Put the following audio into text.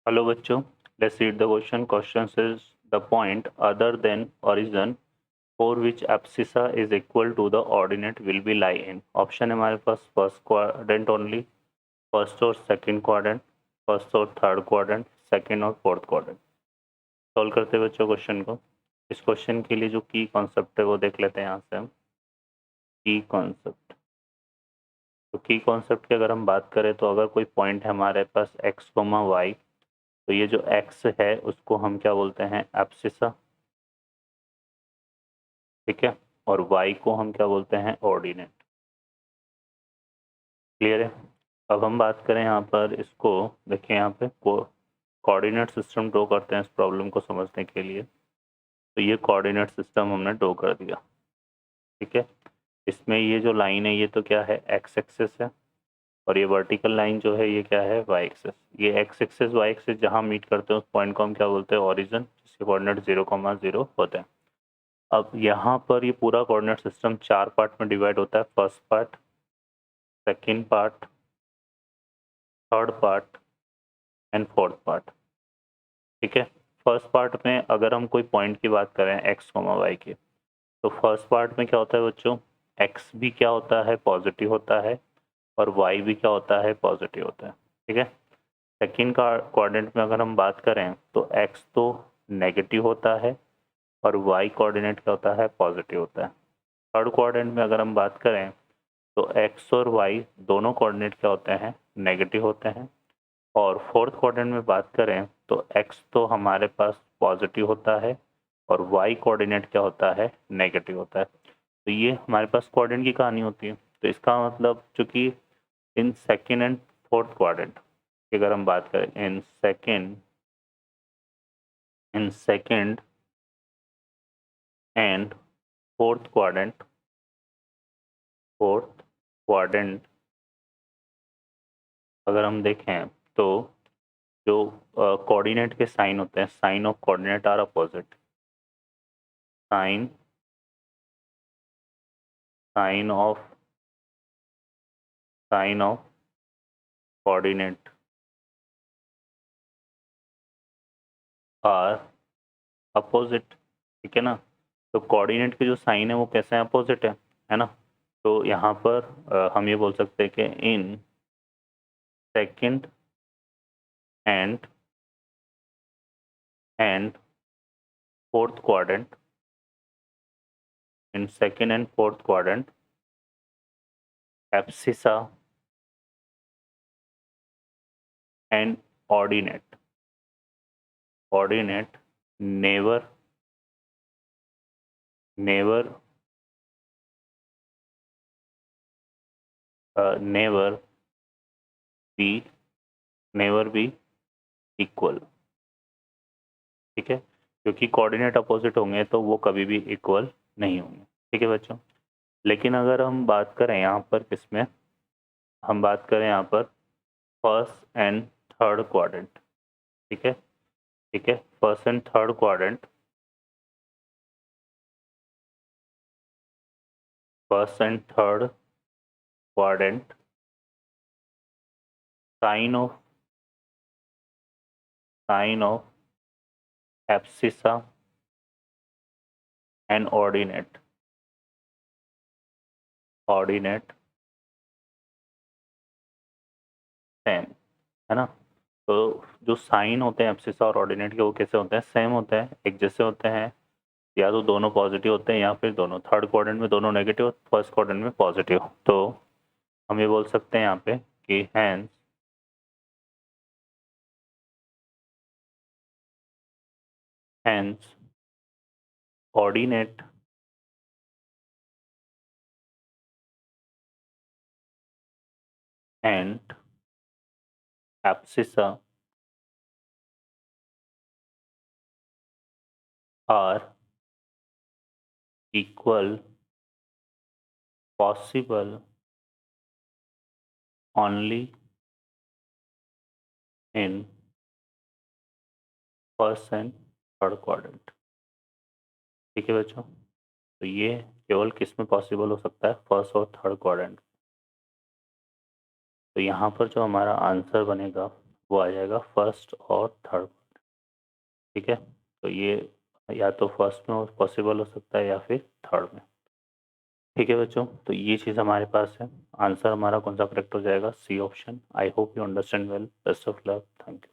Hello बच्चों, let's read the question. Question says the point other than origin for which abscissa is equal to the ordinate will be lie in. Option है हमारे पास first quadrant only, first और second quadrant, first और third quadrant, second और fourth quadrant. Solve करते हैं बच्चों question को. इस क्वेश्चन के लिए जो की कॉन्सेप्ट है वो देख लेते हैं यहाँ से हम. की कॉन्सेप्ट, तो की कॉन्सेप्ट की अगर हम बात करें तो अगर कोई पॉइंट है हमारे पास x, y, तो ये जो x है उसको हम क्या बोलते हैं एब्सिसा, ठीक है, और y को हम क्या बोलते हैं ऑर्डिनेट. क्लियर है. अब हम बात करें यहाँ पर इसको, देखिए यहाँ पे कोऑर्डिनेट सिस्टम ड्रॉ करते हैं इस प्रॉब्लम को समझने के लिए. तो ये कोऑर्डिनेट सिस्टम हमने ड्रॉ कर दिया, ठीक है. इसमें ये जो लाइन है ये तो क्या है एक्स एक्सिस है, और ये वर्टिकल लाइन जो है ये क्या है वाई एक्सिस. ये एक्स एक्सिस वाई एक्सिस जहाँ मीट करते हैं उस पॉइंट को हम क्या बोलते हैं ओरिजिन, जिसके कोऑर्डिनेट 0,0 होते हैं. अब यहाँ पर ये पूरा कोऑर्डिनेट सिस्टम चार पार्ट में डिवाइड होता है. First part, second part, third part and fourth part, ठीक है. फर्स्ट पार्ट में अगर हम कोई पॉइंट की बात करें एक्स, वाई की, तो फर्स्ट पार्ट में क्या होता है बच्चों, एक्स भी क्या होता है पॉजिटिव होता है, और वाई भी क्या होता है पॉजिटिव होता है, ठीक है. सेकंड का कोऑर्डिनेट में अगर हम बात करें तो एक्स तो नेगेटिव होता है और वाई कोऑर्डिनेट क्या होता है पॉजिटिव होता है. थर्ड कोऑर्डिनेट में अगर हम बात करें तो एक्स और वाई दोनों कोऑर्डिनेट क्या होते हैं नेगेटिव होते हैं. और फोर्थ कोऑर्डिनेट में बात करें तो एक्स तो हमारे पास पॉजिटिव होता है और वाई कोऑर्डिनेट क्या होता है नेगेटिव होता है. तो ये हमारे पास कोऑर्डिनेट की कहानी होती है. तो इसका मतलब चूंकि in second and fourth quadrant की अगर हम बात करें, in second and fourth quadrant अगर हम देखें तो जो कोऑर्डिनेट के साइन होते हैं, sign of coordinate are opposite. Sign sign of coordinate are opposite, ठीक है ना. तो कोऑर्डिनेट के जो साइन है वो कैसे हैं अपोजिट है ना. तो यहाँ पर हम ये बोल सकते हैं कि in second and fourth quadrant, in second and fourth quadrant, abscissa and ordinate never be equal, ठीक है. क्योंकि कोऑर्डिनेट अपोजिट होंगे तो वो कभी भी इक्वल नहीं होंगे, ठीक है बच्चों. लेकिन अगर हम बात करें यहाँ पर किसमें, हम बात करें यहाँ पर फर्स्ट एंड थर्ड क्वाड्रेंट, ठीक है, ठीक है. First and third quadrant, sign of abscissa and ordinate same है ना. तो जो साइन होते हैं एब्सिसा और ऑर्डिनेट के वो कैसे होते हैं सेम होते हैं, एक जैसे होते हैं. या तो दोनों पॉजिटिव होते हैं या फिर दोनों थर्ड क्वाड्रेंट में दोनों नेगेटिव, फर्स्ट क्वाड्रेंट में पॉजिटिव. तो हम ये बोल सकते हैं यहाँ पे कि hence ordinate and abscissa are equal possible only in first and third quadrant, ठीक है बच्चों. तो ये केवल किस में पॉसिबल हो सकता है फर्स्ट और थर्ड क्वाड्रेंट. तो यहाँ पर जो हमारा आंसर बनेगा वो आ जाएगा फर्स्ट और थर्ड। ठीक है, तो ये या तो फर्स्ट में पॉसिबल हो सकता है या फिर थर्ड में। ठीक है बच्चों, तो ये चीज़ हमारे पास है। आंसर हमारा कौन सा करेक्ट हो जाएगा? C option. I hope you understand well. Best of luck. Thank you.